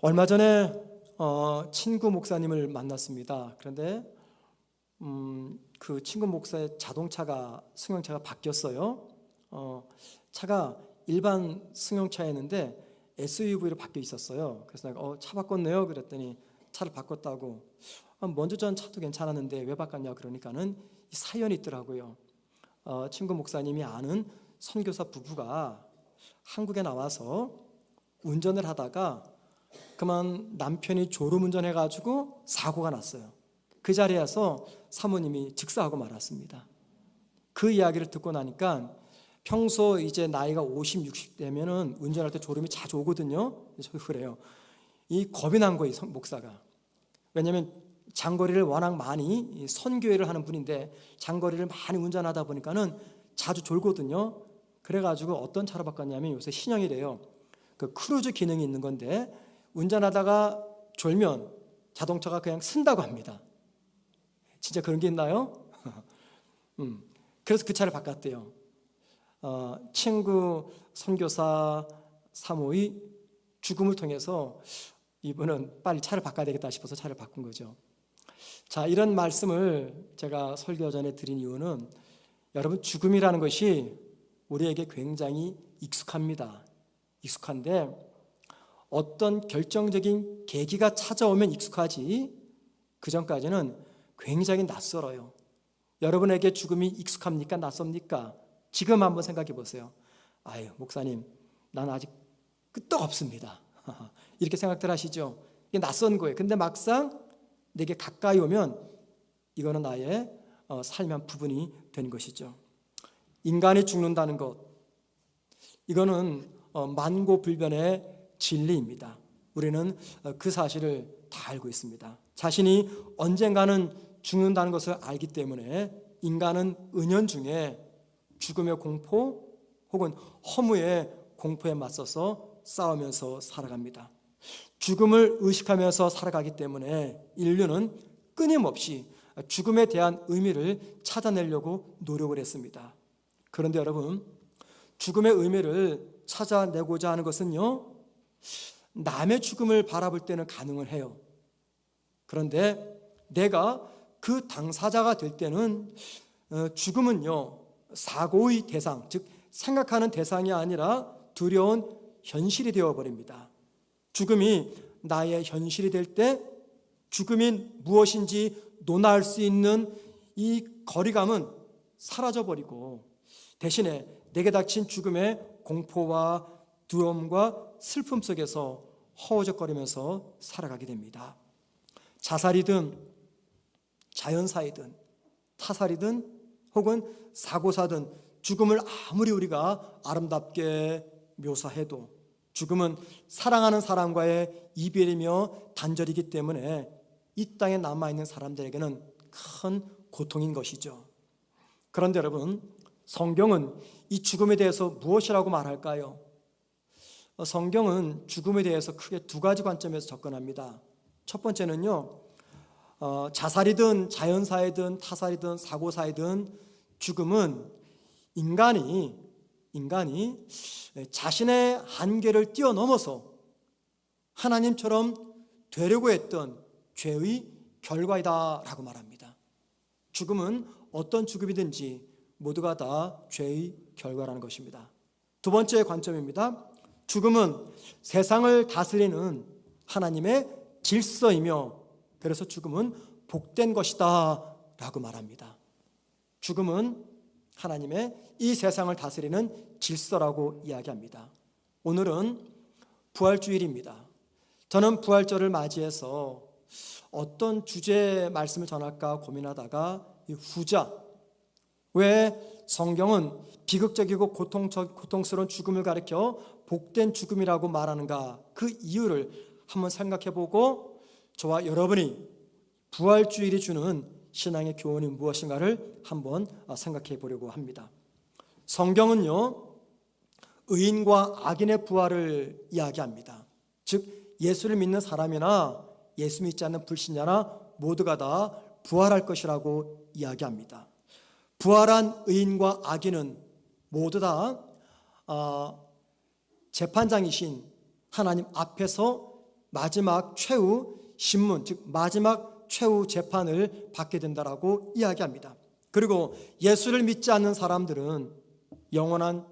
얼마 전에 친구 목사님을 만났습니다. 그런데 그 친구 목사의 자동차가 승용차가 바뀌었어요. 차가 일반 승용차였는데 SUV로 바뀌어 있었어요. 그래서 내가 차 바꿨네요. 그랬더니 차를 바꿨다고. 먼저 전 차도 괜찮았는데 왜 바꿨냐 그러니까는 사연이 있더라고요. 친구 목사님이 아는 선교사 부부가 한국에 나와서 운전을 하다가 그만 남편이 졸음운전해가지고 사고가 났어요. 그 자리에서 사모님이 즉사하고 말았습니다. 그 이야기를 듣고 나니까 평소 이제 나이가 50, 60 되면은 운전할 때 졸음이 자주 오거든요. 저도 그래요. 이 겁이 난 거예요, 목사가. 왜냐하면 장거리를 워낙 많이 선교회를 하는 분인데 장거리를 많이 운전하다 보니까는 자주 졸거든요. 그래가지고 어떤 차로 바꿨냐면 요새 신형이래요. 그 크루즈 기능이 있는 건데 운전하다가 졸면 자동차가 그냥 쓴다고 합니다. 진짜 그런 게 있나요? 그래서 그 차를 바꿨대요. 친구 선교사 사모의 죽음을 통해서 이분은 빨리 차를 바꿔야 되겠다 싶어서 차를 바꾼 거죠. 자, 이런 말씀을 제가 설교 전에 드린 이유는 여러분, 죽음이라는 것이 우리에게 굉장히 익숙합니다. 익숙한데 어떤 결정적인 계기가 찾아오면 익숙하지 그 전까지는 굉장히 낯설어요. 여러분에게 죽음이 익숙합니까? 낯섭니까? 지금 한번 생각해 보세요. 아유, 목사님, 난 아직 끄떡없습니다. 이렇게 생각들 하시죠? 이게 낯선 거예요. 근데 막상 내게 가까이 오면 이거는 나의 삶의 한 부분이 된 것이죠. 인간이 죽는다는 것, 이거는 만고불변의 진리입니다. 우리는 그 사실을 다 알고 있습니다. 자신이 언젠가는 죽는다는 것을 알기 때문에 인간은 은연중에 죽음의 공포 혹은 허무의 공포에 맞서서 싸우면서 살아갑니다. 죽음을 의식하면서 살아가기 때문에 인류는 끊임없이 죽음에 대한 의미를 찾아내려고 노력을 했습니다. 그런데 여러분, 죽음의 의미를 찾아내고자 하는 것은요, 남의 죽음을 바라볼 때는 가능은 해요. 그런데 내가 그 당사자가 될 때는 죽음은요, 사고의 대상, 즉 생각하는 대상이 아니라 두려운 현실이 되어버립니다. 죽음이 나의 현실이 될 때 죽음이 무엇인지 논할 수 있는 이 거리감은 사라져버리고 대신에 내게 닥친 죽음의 공포와 두려움과 슬픔 속에서 허우적거리면서 살아가게 됩니다. 자살이든 자연사이든 타살이든 혹은 사고사든 죽음을 아무리 우리가 아름답게 묘사해도 죽음은 사랑하는 사람과의 이별이며 단절이기 때문에 이 땅에 남아있는 사람들에게는 큰 고통인 것이죠. 그런데 여러분, 성경은 이 죽음에 대해서 무엇이라고 말할까요? 성경은 죽음에 대해서 크게 두 가지 관점에서 접근합니다. 첫 번째는요, 자살이든 자연사이든 타살이든 사고사이든 죽음은 인간이 자신의 한계를 뛰어넘어서 하나님처럼 되려고 했던 죄의 결과이다라고 말합니다. 죽음은 어떤 죽음이든지 모두가 다 죄의 결과라는 것입니다. 두 번째 관점입니다. 죽음은 세상을 다스리는 하나님의 질서이며 그래서 죽음은 복된 것이다 라고 말합니다. 죽음은 하나님의 이 세상을 다스리는 질서라고 이야기합니다. 오늘은 부활주일입니다. 저는 부활절을 맞이해서 어떤 주제의 말씀을 전할까 고민하다가 이 후자, 왜 성경은 비극적이고 고통스러운 죽음을 가리켜 복된 죽음이라고 말하는가, 그 이유를 한번 생각해보고 저와 여러분이 부활주일이 주는 신앙의 교훈이 무엇인가를 한번 생각해 보려고 합니다. 성경은요, 의인과 악인의 부활을 이야기합니다. 즉 예수를 믿는 사람이나 예수 믿지 않는 불신자나 모두가 다 부활할 것이라고 이야기합니다. 부활한 의인과 악인은 모두 다 재판장이신 하나님 앞에서 마지막 최후 신문, 즉 마지막 최후 재판을 받게 된다라고 이야기합니다. 그리고 예수를 믿지 않는 사람들은 영원한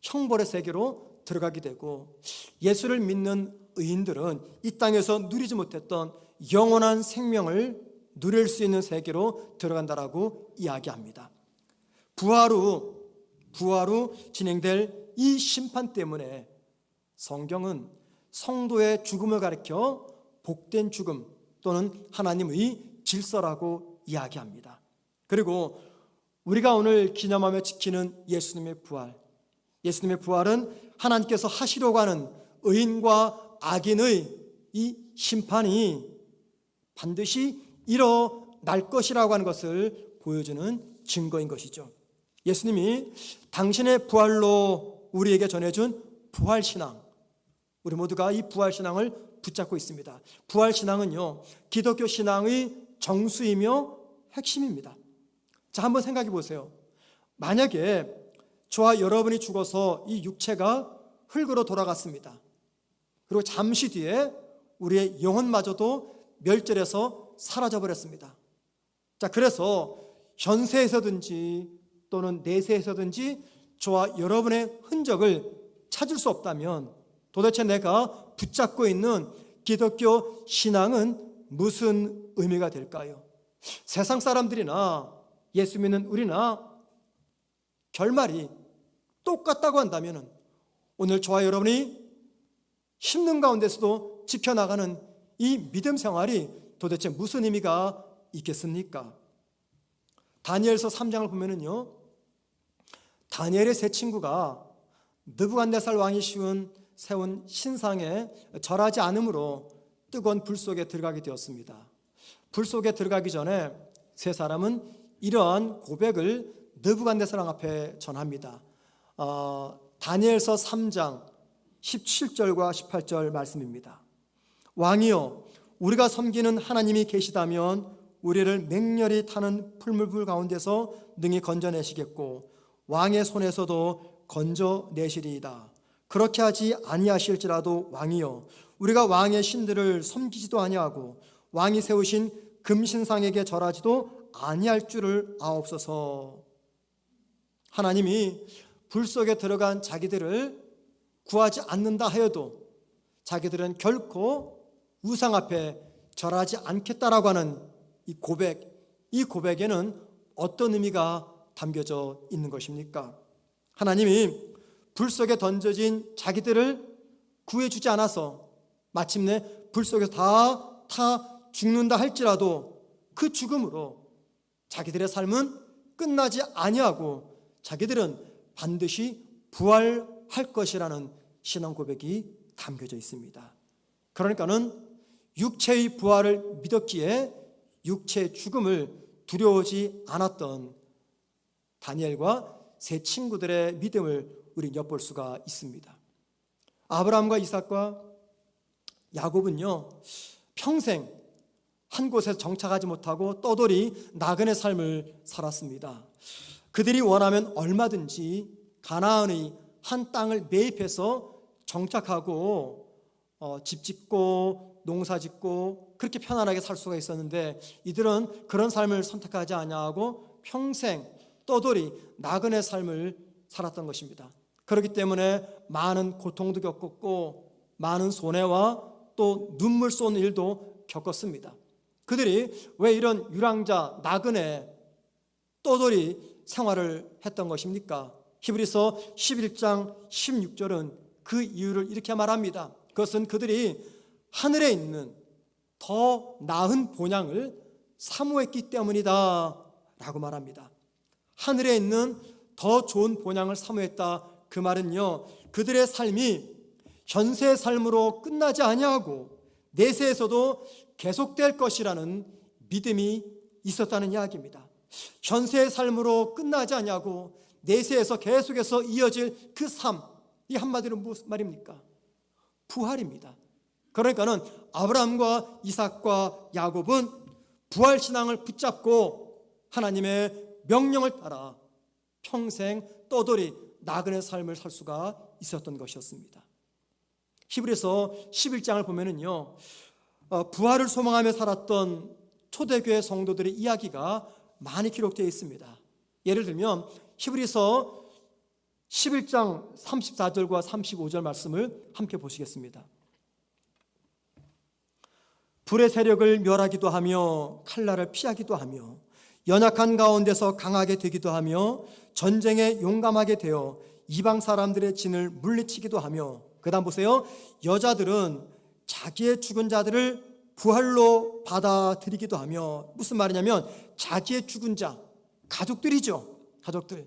형벌의 세계로 들어가게 되고, 예수를 믿는 의인들은 이 땅에서 누리지 못했던 영원한 생명을 누릴 수 있는 세계로 들어간다라고 이야기합니다. 부활 후 진행될 이 심판 때문에 성경은 성도의 죽음을 가리켜 복된 죽음 또는 하나님의 질서라고 이야기합니다. 그리고 우리가 오늘 기념하며 지키는 예수님의 부활, 예수님의 부활은 하나님께서 하시려고 하는 의인과 악인의 이 심판이 반드시 일어날 것이라고 하는 것을 보여주는 증거인 것이죠. 예수님이 당신의 부활로 우리에게 전해준 부활신앙, 우리 모두가 이 부활신앙을 붙잡고 있습니다. 부활신앙은요, 기독교 신앙의 정수이며 핵심입니다. 자, 한번 생각해 보세요. 만약에 저와 여러분이 죽어서 이 육체가 흙으로 돌아갔습니다. 그리고 잠시 뒤에 우리의 영혼마저도 멸절해서 사라져버렸습니다. 자, 그래서 현세에서든지 또는 내세에서든지 저와 여러분의 흔적을 찾을 수 없다면 도대체 내가 붙잡고 있는 기독교 신앙은 무슨 의미가 될까요? 세상 사람들이나 예수 믿는 우리나 결말이 똑같다고 한다면 오늘 저와 여러분이 힘든 가운데서도 지켜나가는 이 믿음 생활이 도대체 무슨 의미가 있겠습니까? 다니엘서 3장을 보면은요, 다니엘의 세 친구가 느부갓네살 왕이 세운 신상에 절하지 않으므로 뜨거운 불 속에 들어가게 되었습니다. 불 속에 들어가기 전에 세 사람은 이러한 고백을 느부갓네살 왕 앞에 전합니다. 다니엘서 3장 17절과 18절 말씀입니다. 왕이여, 우리가 섬기는 하나님이 계시다면 우리를 맹렬히 타는 풀무불 가운데서 능히 건져내시겠고 왕의 손에서도 건져내시리이다. 그렇게 하지 아니하실지라도 왕이여, 우리가 왕의 신들을 섬기지도 아니하고 왕이 세우신 금신상에게 절하지도 아니할 줄을 아옵소서. 하나님이 불 속에 들어간 자기들을 구하지 않는다 하여도 자기들은 결코 우상 앞에 절하지 않겠다라고 하는 이 고백에는 어떤 의미가 담겨져 있는 것입니까? 하나님이 불 속에 던져진 자기들을 구해주지 않아서 마침내 불 속에서 다 죽는다 할지라도 그 죽음으로 자기들의 삶은 끝나지 아니하고 자기들은 반드시 부활할 것이라는 신앙 고백이 담겨져 있습니다. 그러니까는 육체의 부활을 믿었기에 육체의 죽음을 두려워하지 않았던 다니엘과 세 친구들의 믿음을 우리는 엿볼 수가 있습니다. 아브라함과 이삭과 야곱은요, 평생 한 곳에서 정착하지 못하고 떠돌이 나그네 삶을 살았습니다. 그들이 원하면 얼마든지 가나안의 한 땅을 매입해서 정착하고 집 짓고 농사 짓고 그렇게 편안하게 살 수가 있었는데 이들은 그런 삶을 선택하지 아니하고 평생 떠돌이 나그네 삶을 살았던 것입니다. 그렇기 때문에 많은 고통도 겪었고 많은 손해와 또 눈물 쏘는 일도 겪었습니다. 그들이 왜 이런 유랑자, 나그네, 떠돌이 생활을 했던 것입니까? 히브리서 11장 16절은 그 이유를 이렇게 말합니다. 그것은 그들이 하늘에 있는 더 나은 본향을 사모했기 때문이다 라고 말합니다. 하늘에 있는 더 좋은 본향을 사모했다. 그 말은요, 그들의 삶이 현세의 삶으로 끝나지 아니하고 내세에서도 계속될 것이라는 믿음이 있었다는 이야기입니다. 현세의 삶으로 끝나지 아니하고 내세에서 계속해서 이어질 그 삶, 이 한마디로 무슨 말입니까? 부활입니다. 그러니까는 아브라함과 이삭과 야곱은 부활신앙을 붙잡고 하나님의 명령을 따라 평생 떠돌이 나그네 삶을 살 수가 있었던 것이었습니다. 히브리서 11장을 보면은요, 부활을 소망하며 살았던 초대교회 성도들의 이야기가 많이 기록되어 있습니다. 예를 들면 히브리서 11장 34절과 35절 말씀을 함께 보시겠습니다. 불의 세력을 멸하기도 하며 칼날을 피하기도 하며 연약한 가운데서 강하게 되기도 하며 전쟁에 용감하게 되어 이방 사람들의 진을 물리치기도 하며, 그 다음 보세요. 여자들은 자기의 죽은 자들을 부활로 받아들이기도 하며, 무슨 말이냐면 자기의 죽은 자, 가족들이죠. 가족들,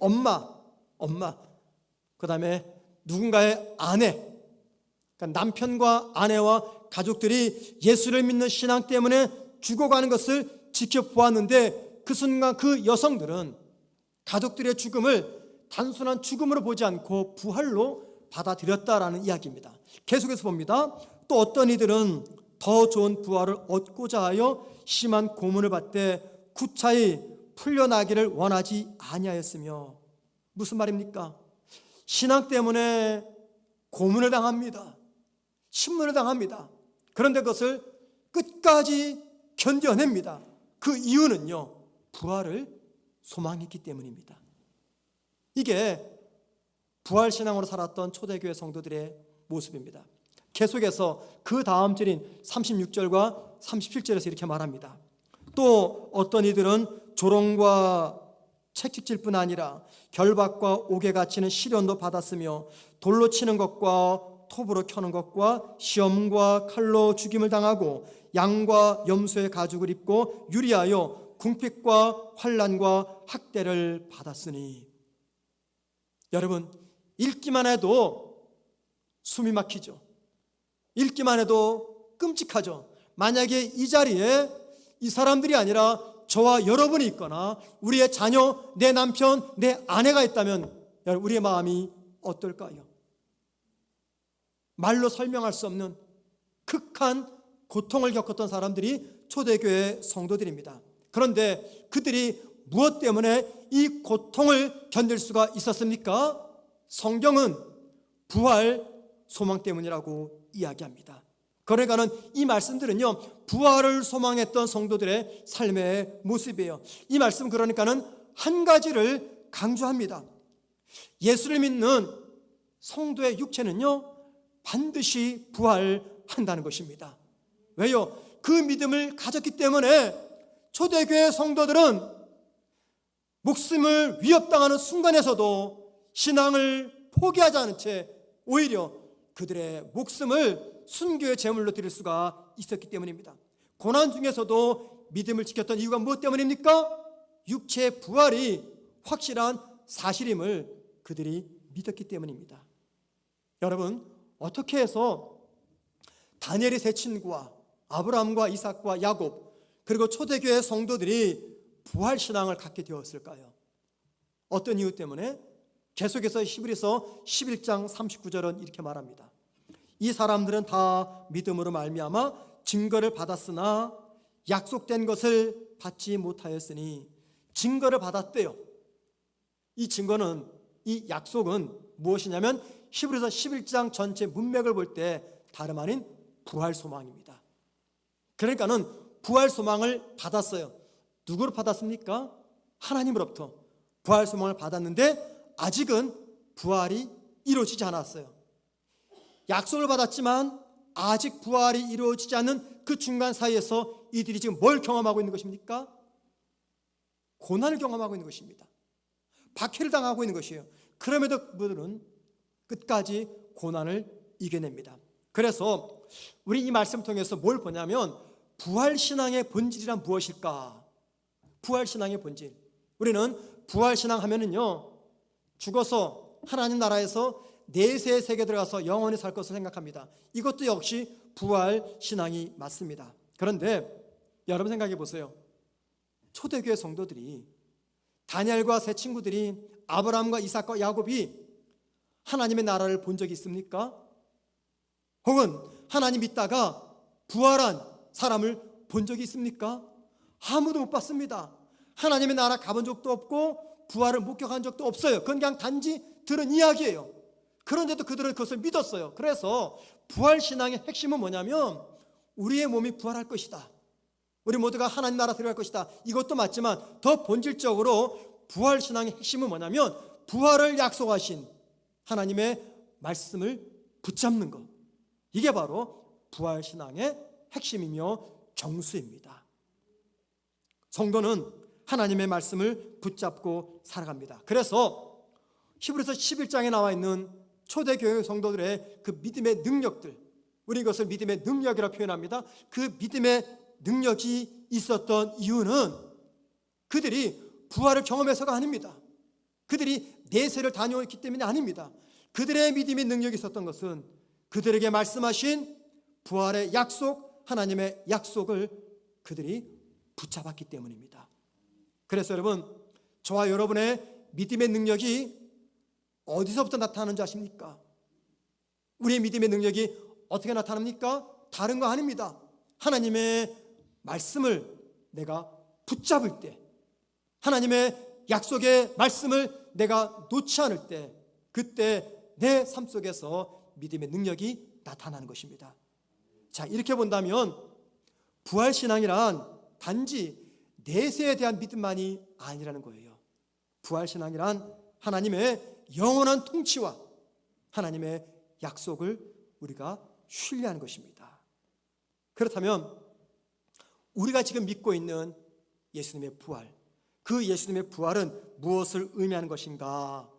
엄마, 그 다음에 누군가의 아내, 그러니까 남편과 아내와 가족들이 예수를 믿는 신앙 때문에 죽어가는 것을 지켜보았는데, 그 순간 그 여성들은 가족들의 죽음을 단순한 죽음으로 보지 않고 부활로 받아들였다라는 이야기입니다. 계속해서 봅니다. 또 어떤 이들은 더 좋은 부활을 얻고자 하여 심한 고문을 받되 구차히 풀려나기를 원하지 아니하였으며, 무슨 말입니까? 신앙 때문에 고문을 당합니다. 신문을 당합니다. 그런데 그것을 끝까지 견뎌냅니다. 그 이유는요, 부활을 소망했기 때문입니다. 이게 부활신앙으로 살았던 초대교회 성도들의 모습입니다. 계속해서 그 다음 절인 36절과 37절에서 이렇게 말합니다. 또 어떤 이들은 조롱과 채찍질뿐 아니라 결박과 옥에 갇히는 시련도 받았으며 돌로 치는 것과 톱으로 켜는 것과 시험과 칼로 죽임을 당하고 양과 염소의 가죽을 입고 유리하여 궁핍과 환난과 학대를 받았으니. 여러분, 읽기만 해도 숨이 막히죠. 읽기만 해도 끔찍하죠. 만약에 이 자리에 이 사람들이 아니라 저와 여러분이 있거나 우리의 자녀, 내 남편, 내 아내가 있다면 우리의 마음이 어떨까요? 말로 설명할 수 없는 극한 고통을 겪었던 사람들이 초대교회 성도들입니다. 그런데 그들이 무엇 때문에 이 고통을 견딜 수가 있었습니까? 성경은 부활 소망 때문이라고 이야기합니다. 그러니까는 이 말씀들은요, 부활을 소망했던 성도들의 삶의 모습이에요. 이 말씀 그러니까는 한 가지를 강조합니다. 예수를 믿는 성도의 육체는요, 반드시 부활한다는 것입니다. 왜요? 그 믿음을 가졌기 때문에 초대교회 성도들은 목숨을 위협당하는 순간에서도 신앙을 포기하지 않은 채 오히려 그들의 목숨을 순교의 제물로 드릴 수가 있었기 때문입니다. 고난 중에서도 믿음을 지켰던 이유가 무엇 때문입니까? 육체의 부활이 확실한 사실임을 그들이 믿었기 때문입니다. 여러분, 어떻게 해서 다니엘의 세 친구와 아브라함과 이삭과 야곱, 그리고 초대교회 성도들이 부활신앙을 갖게 되었을까요? 어떤 이유 때문에? 계속해서 히브리서 11장 39절은 이렇게 말합니다. 이 사람들은 다 믿음으로 말미암아 증거를 받았으나 약속된 것을 받지 못하였으니. 증거를 받았대요. 이 증거는, 이 약속은 무엇이냐면 히브리서 11장 전체 문맥을 볼 때 다름 아닌 부활 소망입니다. 그러니까는 부활 소망을 받았어요. 누구로 받았습니까? 하나님으로부터 부활 소망을 받았는데 아직은 부활이 이루어지지 않았어요. 약속을 받았지만 아직 부활이 이루어지지 않는 그 중간 사이에서 이들이 지금 뭘 경험하고 있는 것입니까? 고난을 경험하고 있는 것입니다. 박해를 당하고 있는 것이에요. 그럼에도 그들은 끝까지 고난을 이겨냅니다. 그래서 우리 이 말씀을 통해서 뭘 보냐면 부활신앙의 본질이란 무엇일까? 부활신앙의 본질. 우리는 부활신앙 하면은요, 죽어서 하나님 나라에서 내세의 세계에 들어가서 영원히 살 것을 생각합니다. 이것도 역시 부활신앙이 맞습니다. 그런데 여러분 생각해 보세요. 초대교회 성도들이, 다니엘과 세 친구들이, 아브라함과 이삭과 야곱이 하나님의 나라를 본 적이 있습니까? 혹은 하나님 믿다가 부활한 사람을 본 적이 있습니까? 아무도 못 봤습니다. 하나님의 나라 가본 적도 없고 부활을 목격한 적도 없어요. 그건 그냥 단지 들은 이야기예요. 그런데도 그들은 그것을 믿었어요. 그래서 부활신앙의 핵심은 뭐냐면 우리의 몸이 부활할 것이다, 우리 모두가 하나님 나라 들어갈 것이다, 이것도 맞지만 더 본질적으로 부활신앙의 핵심은 뭐냐면 부활을 약속하신 하나님의 말씀을 붙잡는 것, 이게 바로 부활신앙의 핵심이며 정수입니다. 성도는 하나님의 말씀을 붙잡고 살아갑니다. 그래서 히브리서 11장에 나와 있는 초대교회 성도들의 그 믿음의 능력들, 우리 이것을 믿음의 능력이라고 표현합니다. 그 믿음의 능력이 있었던 이유는 그들이 부활을 경험해서가 아닙니다. 그들이 내세를 다녀왔기 때문이 아닙니다. 그들의 믿음의 능력이 있었던 것은 그들에게 말씀하신 부활의 약속, 하나님의 약속을 그들이 붙잡았기 때문입니다. 그래서 여러분, 저와 여러분의 믿음의 능력이 어디서부터 나타나는지 아십니까? 우리의 믿음의 능력이 어떻게 나타납니까? 다른 거 아닙니다. 하나님의 말씀을 내가 붙잡을 때, 하나님의 약속의 말씀을 내가 놓지 않을 때, 그때 내 삶 속에서 믿음의 능력이 나타나는 것입니다. 자, 이렇게 본다면 부활신앙이란 단지 내세에 대한 믿음만이 아니라는 거예요. 부활신앙이란 하나님의 영원한 통치와 하나님의 약속을 우리가 신뢰하는 것입니다. 그렇다면 우리가 지금 믿고 있는 예수님의 부활, 그 예수님의 부활은 무엇을 의미하는 것인가?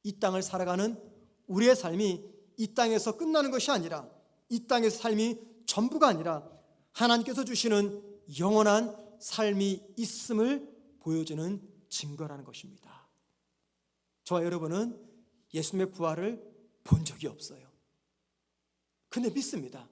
이 땅을 살아가는 우리의 삶이 이 땅에서 끝나는 것이 아니라, 이 땅에서 삶이 전부가 아니라 하나님께서 주시는 영원한 삶이 있음을 보여주는 증거라는 것입니다. 저와 여러분은 예수님의 부활을 본 적이 없어요. 근데 믿습니다.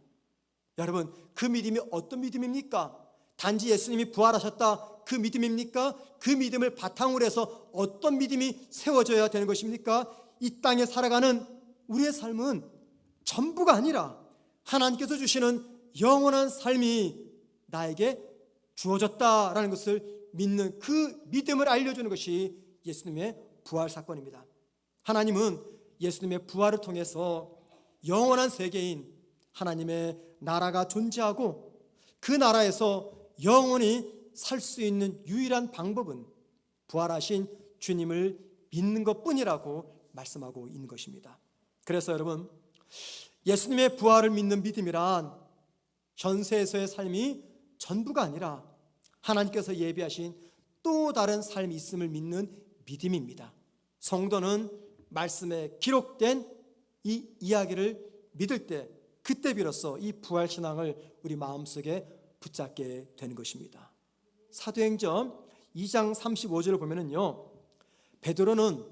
여러분, 그 믿음이 어떤 믿음입니까? 단지 예수님이 부활하셨다, 그 믿음입니까? 그 믿음을 바탕으로 해서 어떤 믿음이 세워져야 되는 것입니까? 이 땅에 살아가는 우리의 삶은 전부가 아니라 하나님께서 주시는 영원한 삶이 나에게 주어졌다라는 것을 믿는 그 믿음을 알려주는 것이 예수님의 부활 사건입니다. 하나님은 예수님의 부활을 통해서 영원한 세계인 하나님의 나라가 존재하고 그 나라에서 영원히 살 수 있는 유일한 방법은 부활하신 주님을 믿는 것뿐이라고 말씀하고 있는 것입니다. 그래서 여러분, 예수님의 부활을 믿는 믿음이란 현세에서의 삶이 전부가 아니라 하나님께서 예비하신 또 다른 삶이 있음을 믿는 믿음입니다. 성도는 말씀에 기록된 이 이야기를 믿을 때, 그때 비로소 이 부활신앙을 우리 마음속에 붙잡게 되는 것입니다. 사도행전 2장 35절을 보면은요, 베드로는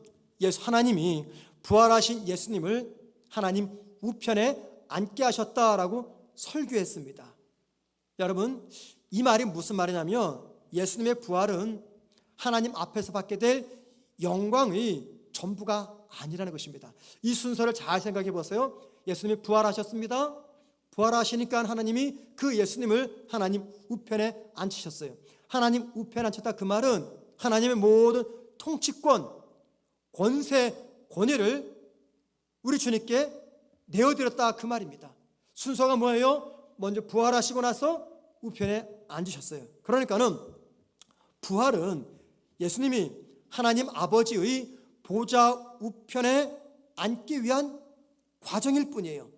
하나님이 부활하신 예수님을 하나님 우편에 앉게 하셨다라고 설교했습니다. 여러분, 이 말이 무슨 말이냐면 예수님의 부활은 하나님 앞에서 받게 될 영광의 전부가 아니라는 것입니다. 이 순서를 잘 생각해 보세요. 예수님이 부활하셨습니다. 부활하시니까 하나님이 그 예수님을 하나님 우편에 앉히셨어요. 하나님 우편에 앉혔다, 그 말은 하나님의 모든 통치권, 권세, 권위를 우리 주님께 내어드렸다, 그 말입니다. 순서가 뭐예요? 먼저 부활하시고 나서 우편에 앉으셨어요. 그러니까는 부활은 예수님이 하나님 아버지의 보좌 우편에 앉기 위한 과정일 뿐이에요.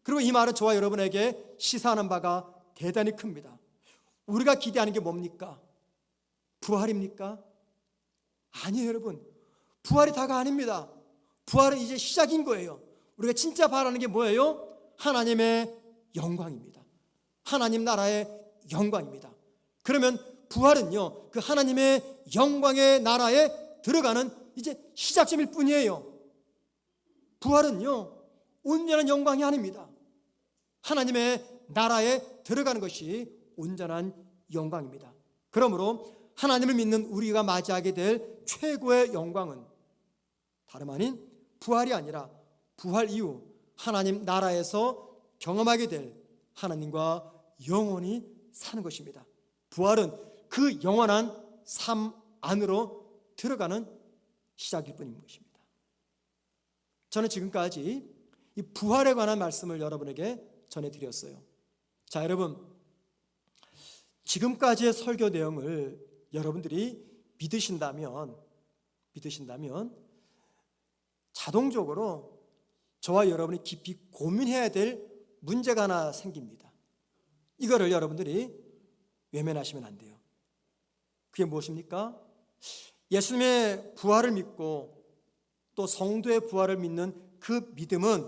그리고 이 말은 저와 여러분에게 시사하는 바가 대단히 큽니다. 우리가 기대하는 게 뭡니까? 부활입니까? 아니에요, 여러분. 부활이 다가 아닙니다. 부활은 이제 시작인 거예요. 우리가 진짜 바라는 게 뭐예요? 하나님의 영광입니다. 하나님 나라의 영광입니다. 그러면 부활은요, 그 하나님의 영광의 나라에 들어가는 이제 시작점일 뿐이에요. 부활은요, 온전한 영광이 아닙니다. 하나님의 나라에 들어가는 것이 온전한 영광입니다. 그러므로 하나님을 믿는 우리가 맞이하게 될 최고의 영광은 다름 아닌 부활이 아니라 부활 이후 하나님 나라에서 경험하게 될 하나님과 영원히 사는 것입니다. 부활은 그 영원한 삶 안으로 들어가는 시작일 뿐인 것입니다. 저는 지금까지 이 부활에 관한 말씀을 여러분에게 전해드렸어요. 자, 여러분, 지금까지의 설교 내용을 여러분들이 믿으신다면 자동적으로 저와 여러분이 깊이 고민해야 될 문제가 하나 생깁니다. 이거를 여러분들이 외면하시면 안 돼요. 그게 무엇입니까? 예수님의 부활을 믿고 또 성도의 부활을 믿는 그 믿음은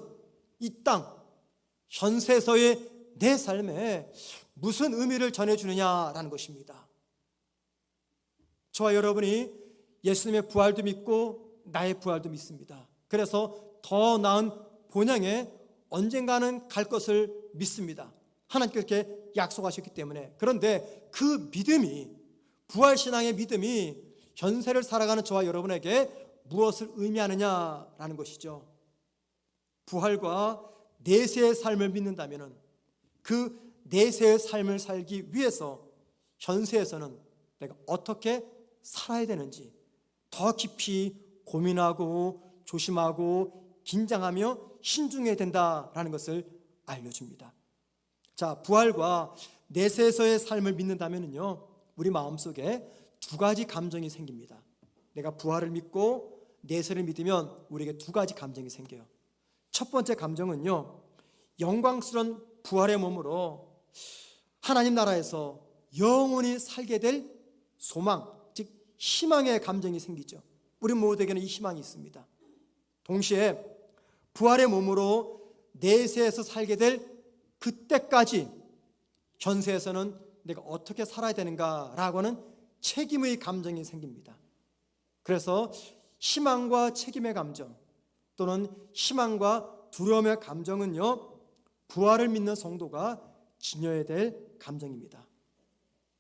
이 땅, 현세에서의 내 삶에 무슨 의미를 전해주느냐라는 것입니다. 저와 여러분이 예수님의 부활도 믿고 나의 부활도 믿습니다. 그래서 더 나은 본향에 언젠가는 갈 것을 믿습니다. 하나님께서 그렇게 약속하셨기 때문에. 그런데 그 믿음이, 부활신앙의 믿음이 현세를 살아가는 저와 여러분에게 무엇을 의미하느냐라는 것이죠. 부활과 내세의 삶을 믿는다면 그 내세의 삶을 살기 위해서 현세에서는 내가 어떻게 살아야 되는지 더 깊이 고민하고 조심하고 긴장하며 신중해야 된다라는 것을 알려줍니다. 자, 부활과 내세에서의 삶을 믿는다면요, 우리 마음속에 두 가지 감정이 생깁니다. 내가 부활을 믿고 내세를 믿으면 우리에게 두 가지 감정이 생겨요. 첫 번째 감정은요, 영광스러운 부활의 몸으로 하나님 나라에서 영원히 살게 될 소망, 즉 희망의 감정이 생기죠. 우리 모두에게는 이 희망이 있습니다. 동시에 부활의 몸으로 내세에서 살게 될 그때까지 현세에서는 내가 어떻게 살아야 되는가라고 하는 책임의 감정이 생깁니다. 그래서 희망과 책임의 감정 또는 희망과 두려움의 감정은요, 부활을 믿는 성도가 지녀야 될 감정입니다.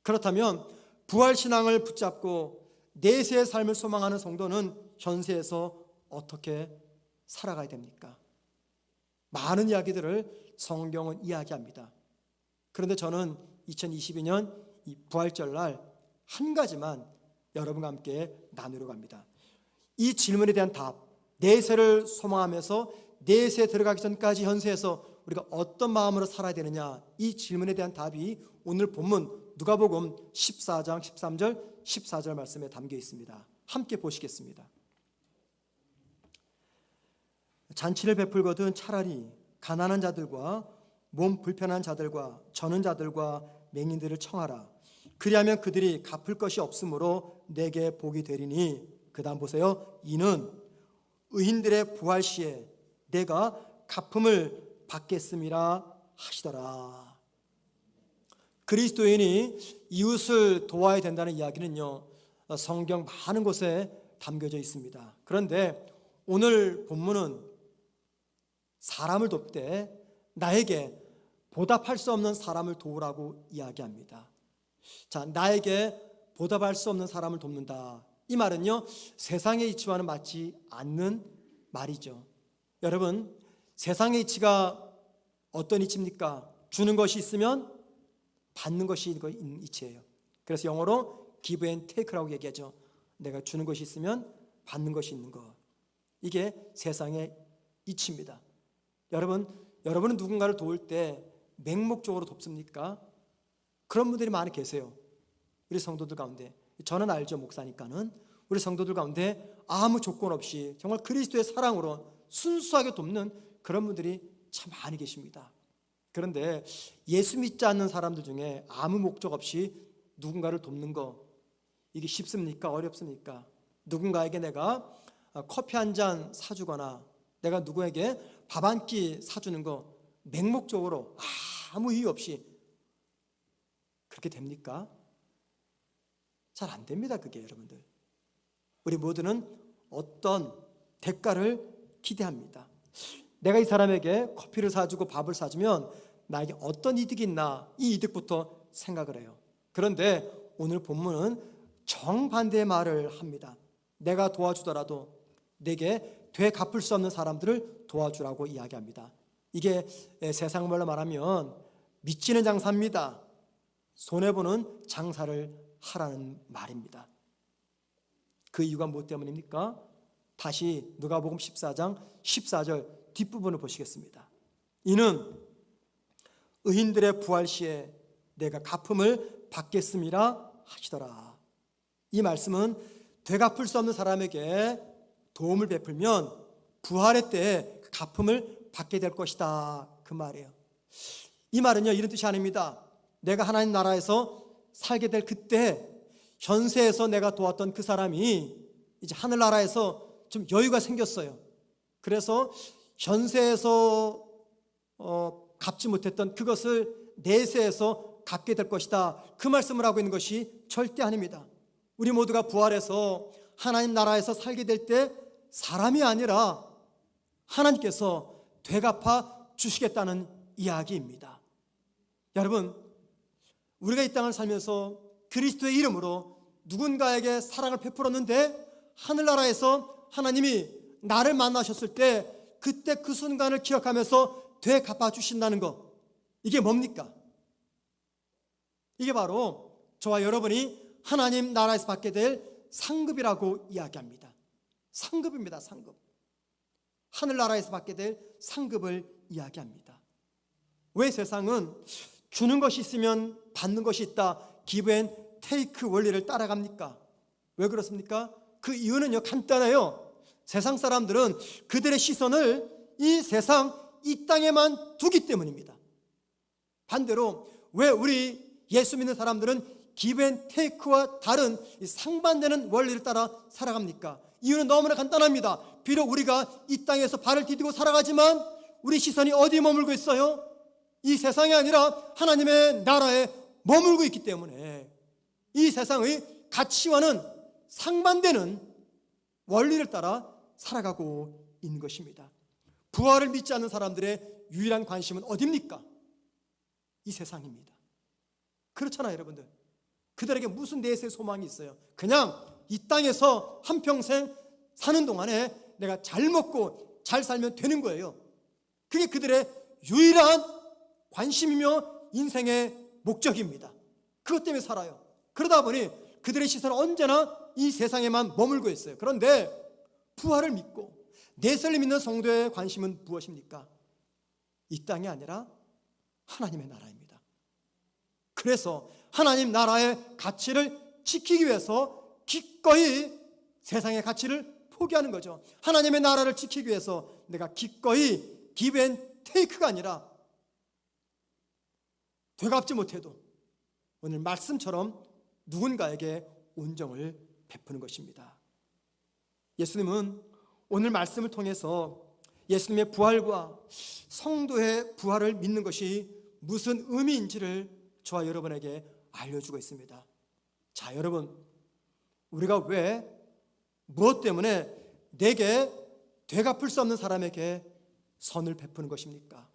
그렇다면 부활신앙을 붙잡고 내세의 삶을 소망하는 성도는 현세에서 어떻게 살아가야 됩니까? 많은 이야기들을 성경은 이야기합니다. 그런데 저는 2022년 이 부활절날 한 가지만 여러분과 함께 나누려고 합니다. 이 질문에 대한 답, 내세를 소망하면서 내세에 들어가기 전까지 현세에서 우리가 어떤 마음으로 살아야 되느냐, 이 질문에 대한 답이 오늘 본문 누가복음 14장 13절 14절 말씀에 담겨 있습니다. 함께 보시겠습니다. 잔치를 베풀거든 차라리 가난한 자들과 몸 불편한 자들과 저는 자들과 맹인들을 청하라. 그리하면 그들이 갚을 것이 없으므로 내게 복이 되리니. 그 다음 보세요. 이는 의인들의 부활 시에 내가 갚음을 받겠음이라 하시더라. 그리스도인이 이웃을 도와야 된다는 이야기는요, 성경 많은 곳에 담겨져 있습니다. 그런데 오늘 본문은 사람을 돕되 나에게 보답할 수 없는 사람을 도우라고 이야기합니다. 자, 나에게 보답할 수 없는 사람을 돕는다. 이 말은요, 세상의 이치와는 맞지 않는 말이죠. 여러분, 세상의 이치가 어떤 이치입니까? 주는 것이 있으면 받는 것이 있는 이치예요. 그래서 영어로 give and take라고 얘기하죠. 내가 주는 것이 있으면 받는 것이 있는 것. 이게 세상의 이치입니다. 여러분은 누군가를 도울 때 맹목적으로 돕습니까? 그런 분들이 많이 계세요. 우리 성도들 가운데. 저는 알죠, 목사니까는. 우리 성도들 가운데 아무 조건 없이 정말 그리스도의 사랑으로 순수하게 돕는 그런 분들이 참 많이 계십니다. 그런데 예수 믿지 않는 사람들 중에 아무 목적 없이 누군가를 돕는 거, 이게 쉽습니까? 어렵습니까? 누군가에게 내가 커피 한 잔 사주거나 내가 누구에게 밥 한 끼 사주는 거 맹목적으로 아무 이유 없이 그렇게 됩니까? 잘 안 됩니다. 그게 여러분들. 우리 모두는 어떤 대가를 기대합니다. 내가 이 사람에게 커피를 사주고 밥을 사주면 나에게 어떤 이득이 있나, 이 이득부터 생각을 해요. 그런데 오늘 본문은 정반대의 말을 합니다. 내가 도와주더라도 내게 되갚을 수 없는 사람들을 도와주라고 이야기합니다. 이게 세상 말로 말하면 미치는 장사입니다. 손해보는 장사를 하라는 말입니다. 그 이유가 무엇 때문입니까? 다시 누가복음 14장 14절 뒷부분을 보시겠습니다. 이는 의인들의 부활 시에 내가 갚음을 받겠음이라 하시더라. 이 말씀은 되갚을 수 없는 사람에게 도움을 베풀면 부활의 때에 갚음을 받게 될 것이다, 그 말이에요. 이 말은요, 이런 뜻이 아닙니다. 내가 하나님 나라에서 살게 될 그때 현세에서 내가 도왔던 그 사람이 이제 하늘나라에서 좀 여유가 생겼어요. 그래서 현세에서 갚지 못했던 그것을 내세에서 갚게 될 것이다, 그 말씀을 하고 있는 것이 절대 아닙니다. 우리 모두가 부활해서 하나님 나라에서 살게 될 때 사람이 아니라 하나님께서 되갚아 주시겠다는 이야기입니다. 여러분, 우리가 이 땅을 살면서 그리스도의 이름으로 누군가에게 사랑을 베풀었는데 하늘나라에서 하나님이 나를 만나셨을 때 그때 그 순간을 기억하면서 되갚아 주신다는 것, 이게 뭡니까? 이게 바로 저와 여러분이 하나님 나라에서 받게 될 상급이라고 이야기합니다. 상급입니다. 상급. 하늘나라에서 받게 될 상급을 이야기합니다. 왜 세상은 주는 것이 있으면 받는 것이 있다, 기브 앤 테이크 원리를 따라갑니까? 왜 그렇습니까? 그 이유는요, 간단해요. 세상 사람들은 그들의 시선을 이 세상, 이 땅에만 두기 때문입니다. 반대로 왜 우리 예수 믿는 사람들은 기브 앤 테이크와 다른 상반되는 원리를 따라 살아갑니까? 이유는 너무나 간단합니다. 비록 우리가 이 땅에서 발을 디디고 살아가지만 우리 시선이 어디에 머물고 있어요? 이 세상이 아니라 하나님의 나라에 머물고 있기 때문에 이 세상의 가치와는 상반되는 원리를 따라 살아가고 있는 것입니다. 부활을 믿지 않는 사람들의 유일한 관심은 어디입니까? 이 세상입니다. 그렇잖아요, 여러분들. 그들에게 무슨 내세의 소망이 있어요? 그냥 이 땅에서 한평생 사는 동안에 내가 잘 먹고 잘 살면 되는 거예요. 그게 그들의 유일한 관심이며 인생의 목적입니다. 그것 때문에 살아요. 그러다 보니 그들의 시선은 언제나 이 세상에만 머물고 있어요. 그런데 부활을 믿고 내세를 믿는 성도의 관심은 무엇입니까? 이 땅이 아니라 하나님의 나라입니다. 그래서 하나님 나라의 가치를 지키기 위해서 기꺼이 세상의 가치를 포기하는 거죠. 하나님의 나라를 지키기 위해서 내가 기꺼이 give and take가 아니라 되갚지 못해도 오늘 말씀처럼 누군가에게 온정을 베푸는 것입니다. 예수님은 오늘 말씀을 통해서 예수님의 부활과 성도의 부활을 믿는 것이 무슨 의미인지를 저와 여러분에게 알려주고 있습니다. 자, 여러분, 우리가 왜 무엇 때문에 내게 되갚을 수 없는 사람에게 선을 베푸는 것입니까?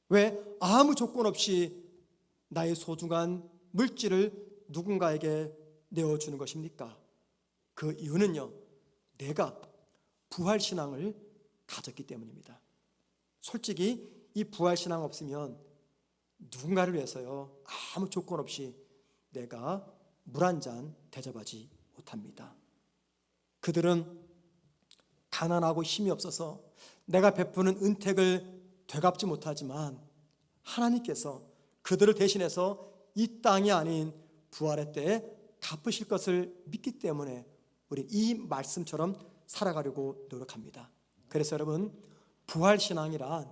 왜 아무 조건 없이 나의 소중한 물질을 누군가에게 내어주는 것입니까? 그 이유는요, 내가 부활신앙을 가졌기 때문입니다. 솔직히 이 부활신앙 없으면 누군가를 위해서요, 아무 조건 없이 내가 물 한 잔 대접하지 못합니다. 그들은 가난하고 힘이 없어서 내가 베푸는 은택을 되갚지 못하지만 하나님께서 그들을 대신해서 이 땅이 아닌 부활의 때에 갚으실 것을 믿기 때문에 우리 이 말씀처럼 살아가려고 노력합니다. 그래서 여러분, 부활신앙이란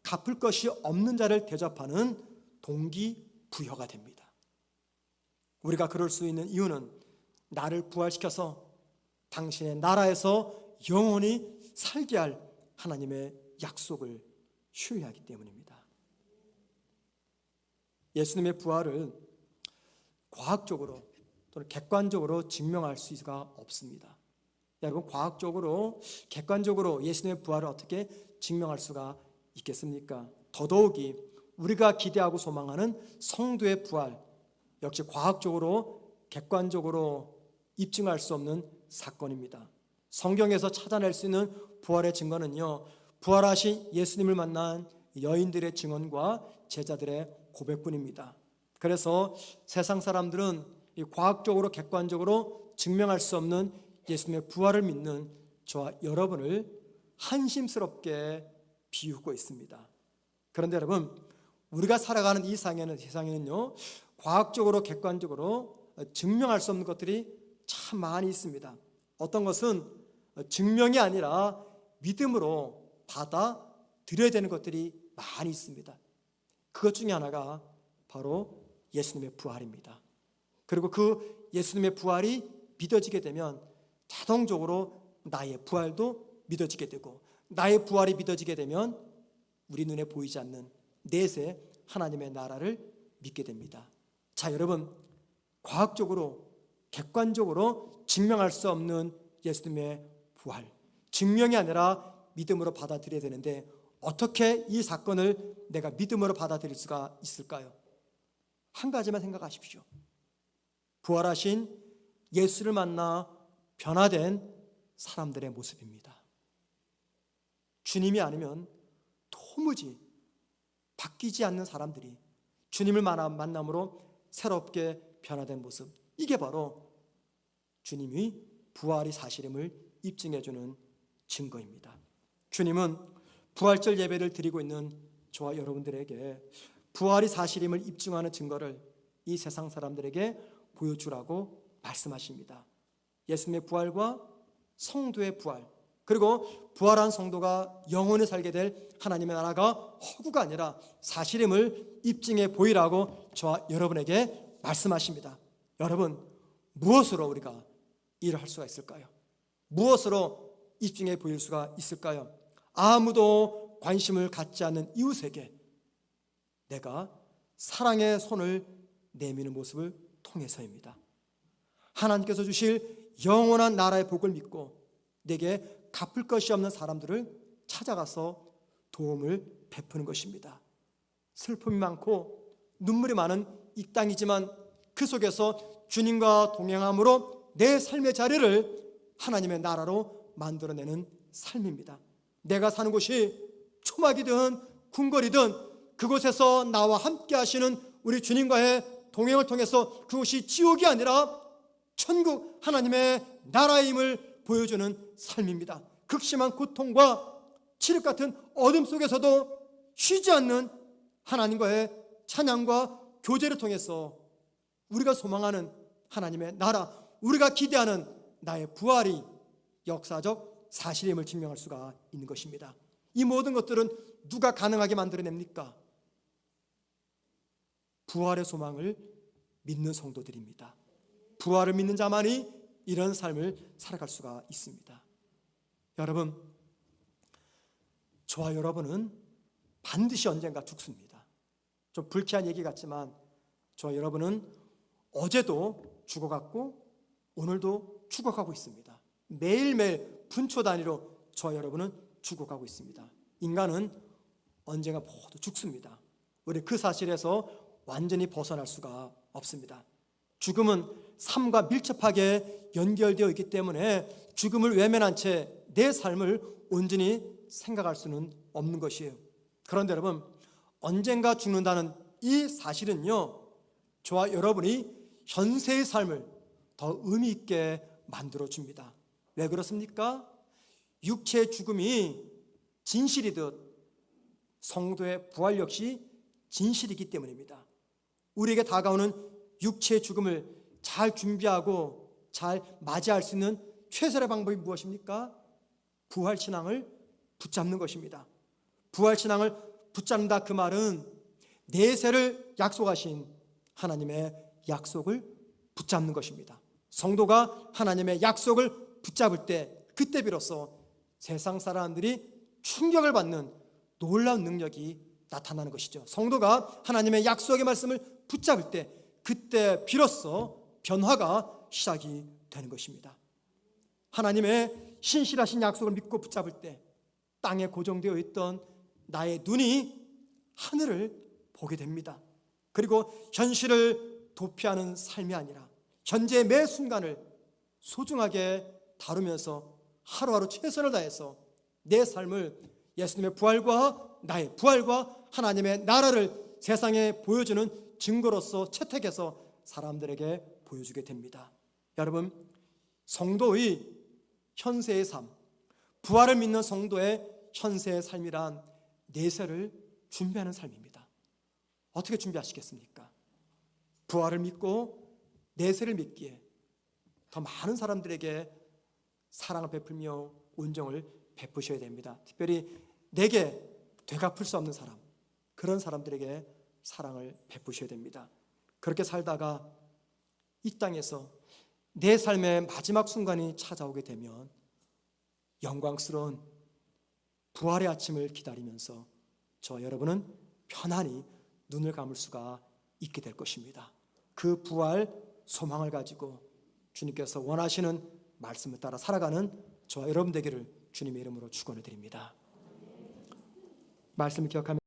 갚을 것이 없는 자를 대접하는 동기부여가 됩니다. 우리가 그럴 수 있는 이유는 나를 부활시켜서 당신의 나라에서 영원히 살게 할 하나님의 약속을 신뢰하기 때문입니다. 예수님의 부활을 과학적으로 또는 객관적으로 증명할 수가 없습니다. 여러분, 과학적으로 객관적으로 예수님의 부활을 어떻게 증명할 수가 있겠습니까? 더더욱이 우리가 기대하고 소망하는 성도의 부활, 역시 과학적으로 객관적으로 입증할 수 없는 사건입니다. 성경에서 찾아낼 수 있는 부활의 증거는요, 부활하신 예수님을 만난 여인들의 증언과 제자들의 고백뿐입니다. 그래서 세상 사람들은 이 과학적으로 객관적으로 증명할 수 없는 예수님의 부활을 믿는 저와 여러분을 한심스럽게 비우고 있습니다. 그런데 여러분, 우리가 살아가는 이 세상에는요, 과학적으로 객관적으로 증명할 수 없는 것들이 참 많이 있습니다. 어떤 것은 증명이 아니라 믿음으로 받아들여야 되는 것들이 많이 있습니다. 그것 중에 하나가 바로 예수님의 부활입니다. 그리고 그 예수님의 부활이 믿어지게 되면 자동적으로 나의 부활도 믿어지게 되고, 나의 부활이 믿어지게 되면 우리 눈에 보이지 않는 내세 하나님의 나라를 믿게 됩니다. 자, 여러분, 과학적으로 객관적으로 증명할 수 없는 예수님의 부활, 증명이 아니라 믿음으로 받아들여야 되는데 어떻게 이 사건을 내가 믿음으로 받아들일 수가 있을까요? 한 가지만 생각하십시오. 부활하신 예수를 만나 변화된 사람들의 모습입니다. 주님이 아니면 도무지 바뀌지 않는 사람들이 주님을 만남으로 새롭게 변화된 모습, 이게 바로 주님이 부활이 사실임을 입증해주는 증거입니다. 주님은 부활절 예배를 드리고 있는 저와 여러분들에게 부활이 사실임을 입증하는 증거를 이 세상 사람들에게 보여주라고 말씀하십니다. 예수님의 부활과 성도의 부활, 그리고 부활한 성도가 영원히 살게 될 하나님의 나라가 허구가 아니라 사실임을 입증해 보이라고 저와 여러분에게 말씀하십니다. 여러분, 무엇으로 우리가 일을 할 수가 있을까요? 무엇으로 입증해 보일 수가 있을까요? 아무도 관심을 갖지 않는 이웃에게 내가 사랑의 손을 내미는 모습을 통해서입니다. 하나님께서 주실 영원한 나라의 복을 믿고 내게 갚을 것이 없는 사람들을 찾아가서 도움을 베푸는 것입니다. 슬픔이 많고 눈물이 많은 이 땅이지만 그 속에서 주님과 동행함으로 내 삶의 자리를 하나님의 나라로 만들어내는 삶입니다. 내가 사는 곳이 초막이든 궁궐이든 그곳에서 나와 함께 하시는 우리 주님과의 동행을 통해서 그곳이 지옥이 아니라 천국 하나님의 나라임을 보여주는 삶입니다. 극심한 고통과 칠흑 같은 어둠 속에서도 쉬지 않는 하나님과의 찬양과 교제를 통해서 우리가 소망하는 하나님의 나라, 우리가 기대하는 나의 부활이 역사적 사실임을 증명할 수가 있는 것입니다. 이 모든 것들은 누가 가능하게 만들어냅니까? 부활의 소망을 믿는 성도들입니다. 부활을 믿는 자만이 이런 삶을 살아갈 수가 있습니다. 여러분, 저와 여러분은 반드시 언젠가 죽습니다. 좀 불쾌한 얘기 같지만 저와 여러분은 어제도 죽어갔고 오늘도 죽어가고 있습니다. 매일매일 분초 단위로 저와 여러분은 죽어가고 있습니다. 인간은 언젠가 모두 죽습니다. 우리 그 사실에서 완전히 벗어날 수가 없습니다. 죽음은 삶과 밀접하게 연결되어 있기 때문에 죽음을 외면한 채 내 삶을 온전히 생각할 수는 없는 것이에요. 그런데 여러분, 언젠가 죽는다는 이 사실은요, 저와 여러분이 현세의 삶을 더 의미 있게 만들어줍니다. 왜 그렇습니까? 육체의 죽음이 진실이듯 성도의 부활 역시 진실이기 때문입니다. 우리에게 다가오는 육체의 죽음을 잘 준비하고 잘 맞이할 수 있는 최선의 방법이 무엇입니까? 부활신앙을 붙잡는 것입니다. 부활신앙을 붙잡는다, 그 말은 내세를 약속하신 하나님의 약속을 붙잡는 것입니다. 성도가 하나님의 약속을 붙잡을 때 그때 비로소 세상 사람들이 충격을 받는 놀라운 능력이 나타나는 것이죠. 성도가 하나님의 약속의 말씀을 붙잡을 때 그때 비로소 변화가 시작이 되는 것입니다. 하나님의 신실하신 약속을 믿고 붙잡을 때 땅에 고정되어 있던 나의 눈이 하늘을 보게 됩니다. 그리고 현실을 도피하는 삶이 아니라 현재의 매 순간을 소중하게 다루면서 하루하루 최선을 다해서 내 삶을 예수님의 부활과 나의 부활과 하나님의 나라를 세상에 보여주는 증거로서 채택해서 사람들에게 보여주게 됩니다. 여러분, 성도의 현세의 삶, 부활을 믿는 성도의 현세의 삶이란 내세를 준비하는 삶입니다. 어떻게 준비하시겠습니까? 부활을 믿고 내세를 믿기에 더 많은 사람들에게 사랑을 베풀며 온정을 베푸셔야 됩니다. 특별히 내게 되갚을 수 없는 사람, 그런 사람들에게 사랑을 베푸셔야 됩니다. 그렇게 살다가 이 땅에서 내 삶의 마지막 순간이 찾아오게 되면 영광스러운 부활의 아침을 기다리면서 저와 여러분은 편안히 눈을 감을 수가 있게 될 것입니다. 그 부활 소망을 가지고 주님께서 원하시는 말씀을 따라 살아가는 저와 여러분 되기를 주님의 이름으로 축원을 드립니다. 말씀을 기억하며